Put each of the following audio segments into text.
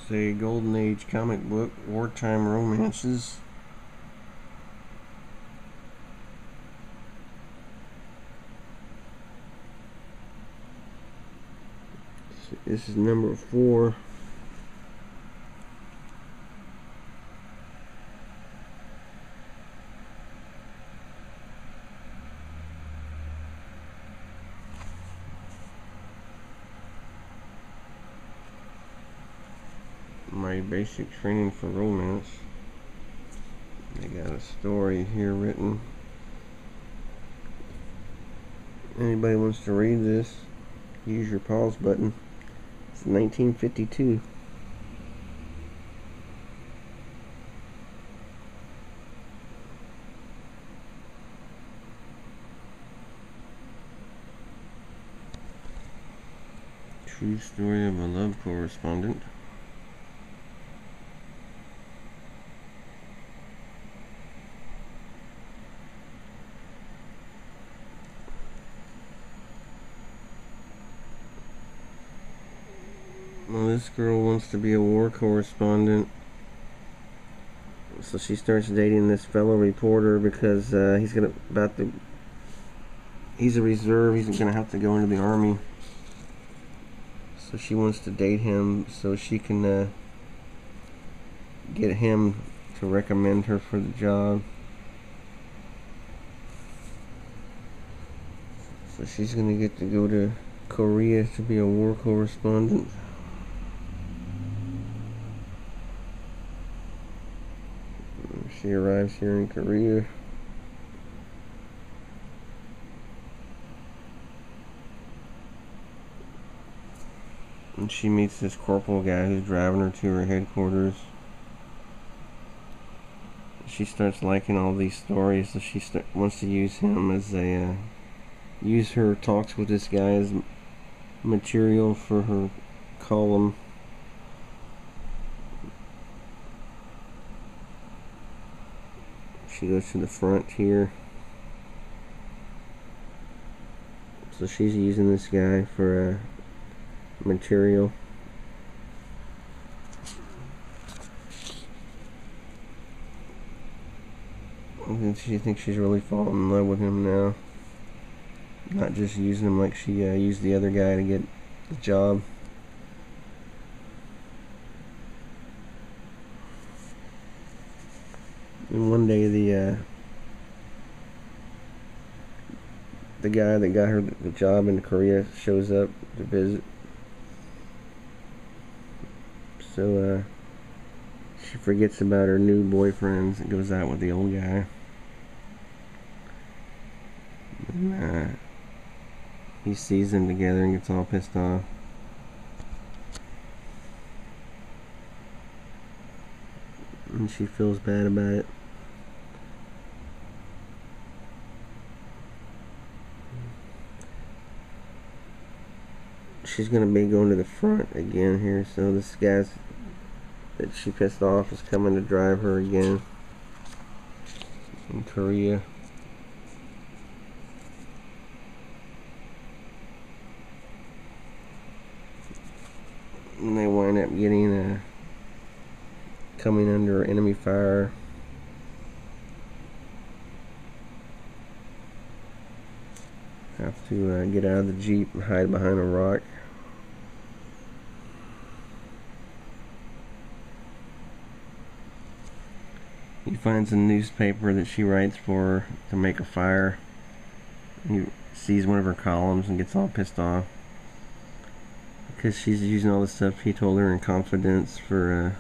It's a Golden Age comic book, Wartime Romances. This is number 4. My basic training for romance. They got a story here written. Anybody wants to read this, use your pause button. It's 1952. True story of a love correspondent. Well, this girl wants to be a war correspondent, so she starts dating this fellow reporter because he's a reserve. He's gonna have to go into the army, so she wants to date him so she can get him to recommend her for the job. So she's gonna get to go to Korea to be a war correspondent. She arrives here in Korea. And she meets this corporal guy who's driving her to her headquarters. She starts liking all these stories, so she wants to use him as use her talks with this guy as material for her column. She goes to the front here. So she's using this guy for material. And she thinks she's really falling in love with him now. Not just using him like she used the other guy to get the job. And one day the guy that got her the job in Korea shows up to visit. So she forgets about her new boyfriends and goes out with the old guy. And he sees them together and gets all pissed off. And she feels bad about it. She's gonna be going to the front again here, so this guy that she pissed off is coming to drive her again in Korea. And they wind up getting coming under enemy fire. Have to get out of the Jeep and hide behind a rock. He finds a newspaper that she writes for to make a fire. He sees one of her columns and gets all pissed off because she's using all the stuff he told her in confidence for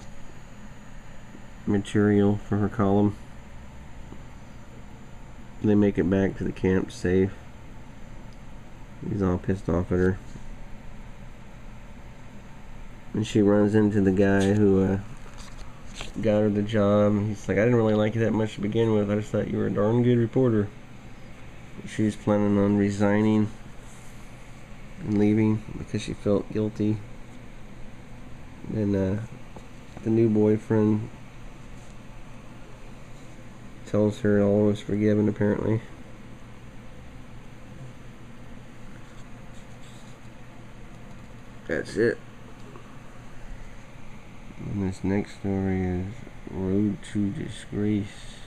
material for her column. They make it back to the camp safe. He's all pissed off at her. And she runs into the guy who got her the job. He's like, I didn't really like you that much to begin with. I just thought you were a darn good reporter. She was planning on resigning and leaving because she felt guilty. And the new boyfriend tells her all was forgiven, apparently. That's it. And this next story is Road to Disgrace.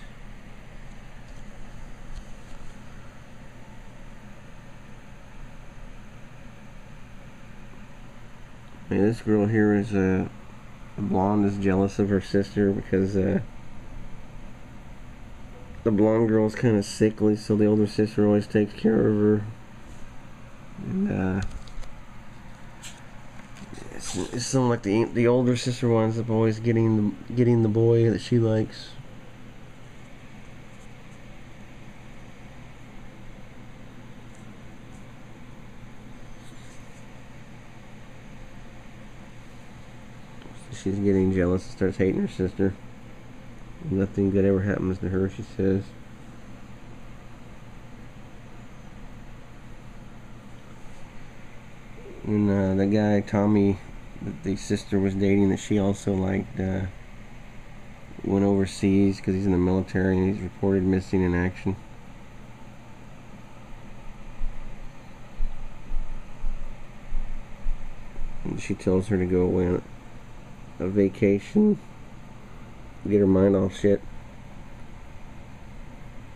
Man, this girl here is a blonde is jealous of her sister because the blonde girl's kind of sickly, so the older sister always takes care of her. And it's something like the older sister winds up always getting the boy that she likes. She's getting jealous and starts hating her sister. Nothing good ever happens to her, she says. And the guy, Tommy, that the sister was dating, that she also liked, went overseas because he's in the military and he's reported missing in action. And she tells her to go away on a vacation, get her mind off shit.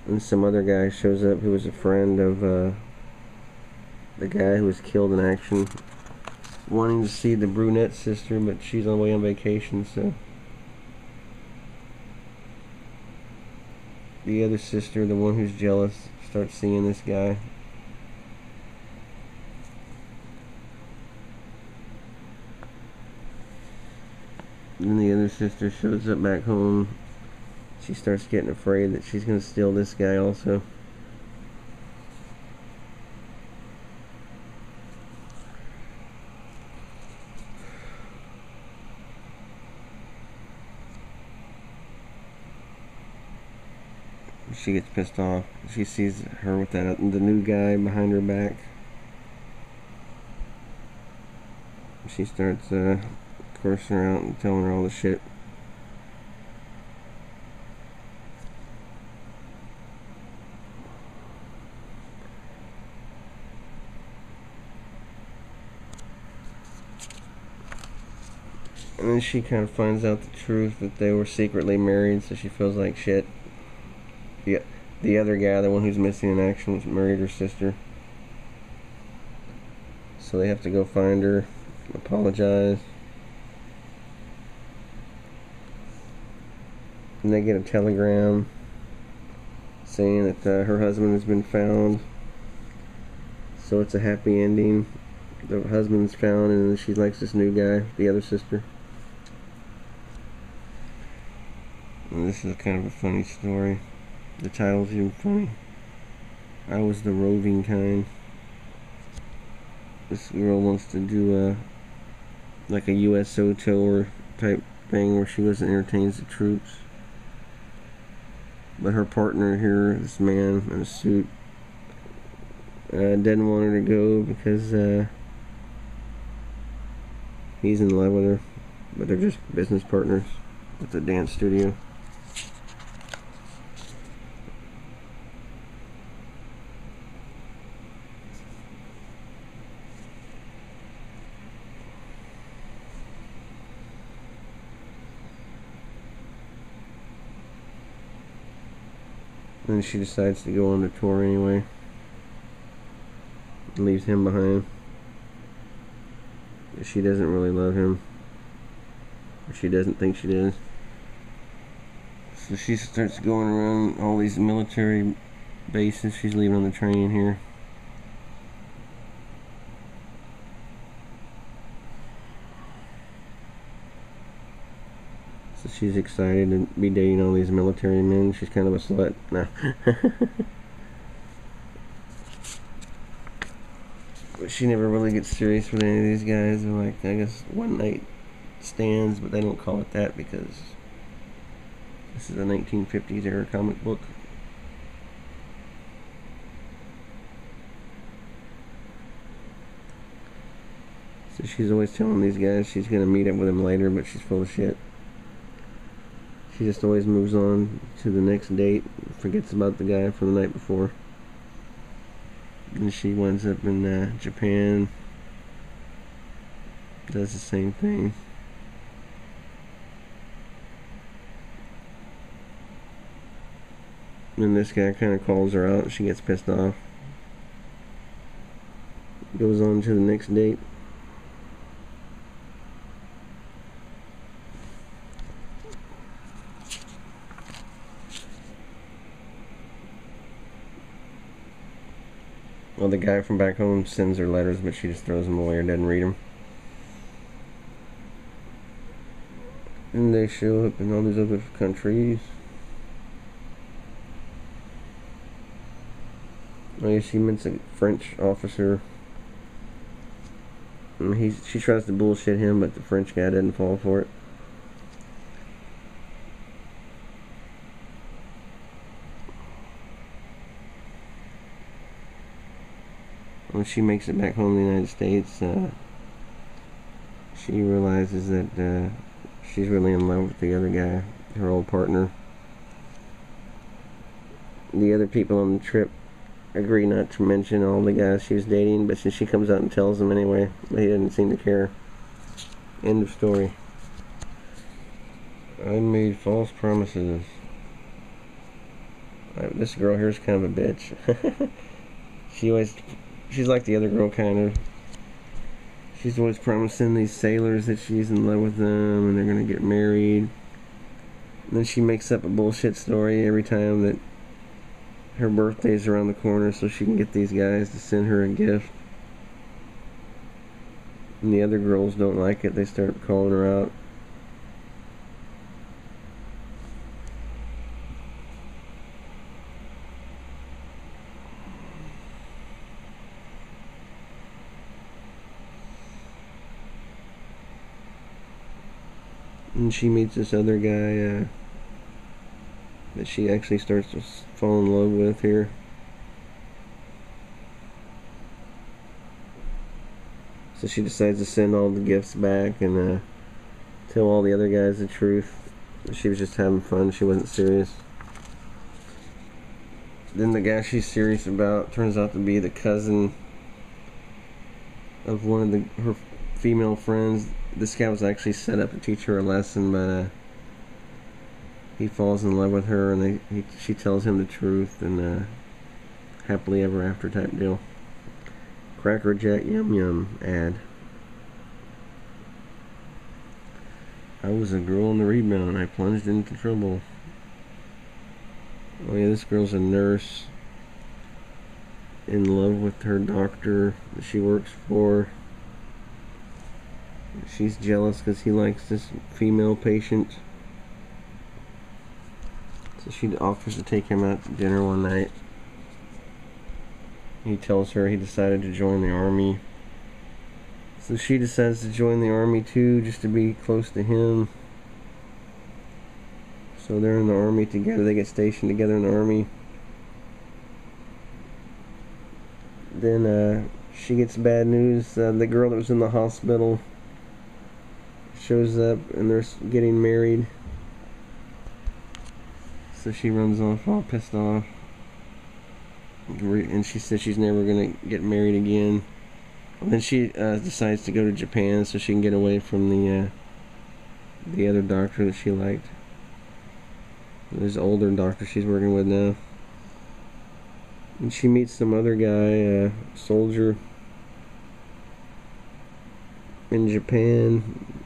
And some other guy shows up who was a friend of the guy who was killed in action, wanting to see the brunette sister, but she's on the way on vacation, so the other sister, the one who's jealous, starts seeing this guy. Then the other sister shows up back home. She starts getting afraid that she's going to steal this guy also. She gets pissed off. She sees her with the new guy behind her back. She starts cursing her out and telling her all the shit. And then she kind of finds out the truth that they were secretly married, so she feels like shit. The other guy, the one who's missing in action, was married her sister. So they have to go find her, apologize. And they get a telegram saying that her husband has been found. So it's a happy ending. The husband's found, and then she likes this new guy, the other sister. And this is kind of a funny story. The title's even funny. I was the roving kind. This girl wants to do like a USO tour type thing where she goes and entertains the troops. But her partner here, this man in a suit, didn't want her to go because he's in love with her. But they're just business partners at the dance studio. And she decides to go on the tour anyway. Leaves him behind. She doesn't really love him. Or she doesn't think she does. So she starts going around all these military bases. She's leaving on the train here. So she's excited to be dating all these military men. She's kind of a slut. Nah. But she never really gets serious with any of these guys. They're like, I guess, one night stands, but they don't call it that because this is a 1950s era comic book. So she's always telling these guys she's going to meet up with them later, but she's full of shit. She just always moves on to the next date, forgets about the guy from the night before. And she winds up in Japan, does the same thing. And this guy kind of calls her out. She gets pissed off. Goes on to the next date. Well, the guy from back home sends her letters, but she just throws them away or doesn't read them. And they show up in all these other countries. Oh yeah, she meets a French officer. And she tries to bullshit him, but the French guy doesn't fall for it. When she makes it back home to the United States, she realizes that she's really in love with the other guy, her old partner. The other people on the trip agree not to mention all the guys she was dating, but she comes out and tells them anyway. But he doesn't seem to care. End of story. I made false promises. This girl here is kind of a bitch. She's like the other girl, kind of. She's always promising these sailors that she's in love with them and they're gonna get married. And then she makes up a bullshit story every time that her birthday's around the corner so she can get these guys to send her a gift. And the other girls don't like it. They start calling her out. And she meets this other guy that she actually starts to fall in love with here. So she decides to send all the gifts back and tell all the other guys the truth. She was just having fun. She wasn't serious. Then the guy she's serious about turns out to be the cousin of one of her female friends. This guy was actually set up to teach her a lesson, but he falls in love with her, and she tells him the truth, and happily ever after type deal. Cracker Jack Yum Yum ad. I was a girl on the rebound, and I plunged into trouble. Oh yeah, this girl's a nurse in love with her doctor that she works for. She's jealous because he likes this female patient. So she offers to take him out to dinner one night. He tells her he decided to join the army. So she decides to join the army too, just to be close to him. So they're in the army together. They get stationed together in the army. Then she gets bad news. The girl that was in the hospital shows up and they're getting married. So she runs off all pissed off. And she says she's never going to get married again. And then she decides to go to Japan so she can get away from the other doctor that she liked. This older doctor she's working with now. And she meets some other guy, soldier in Japan.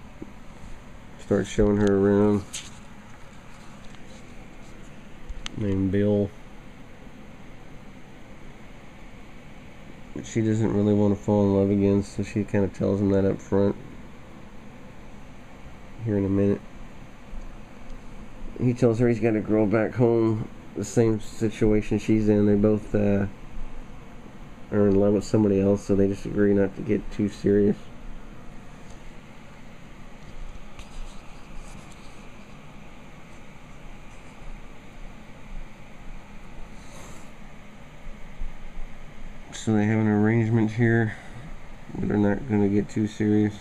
Starts showing her around. Named Bill. But she doesn't really want to fall in love again, so she kind of tells him that up front. Here in a minute. He tells her he's got a girl back home, the same situation she's in. They both are in love with somebody else, so they just agree not to get too serious. So they have an arrangement here, but they're not going to get too serious.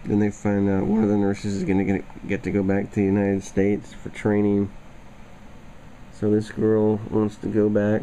Then they find out one of the nurses is going to get to go back to the United States for training. So this girl wants to go back.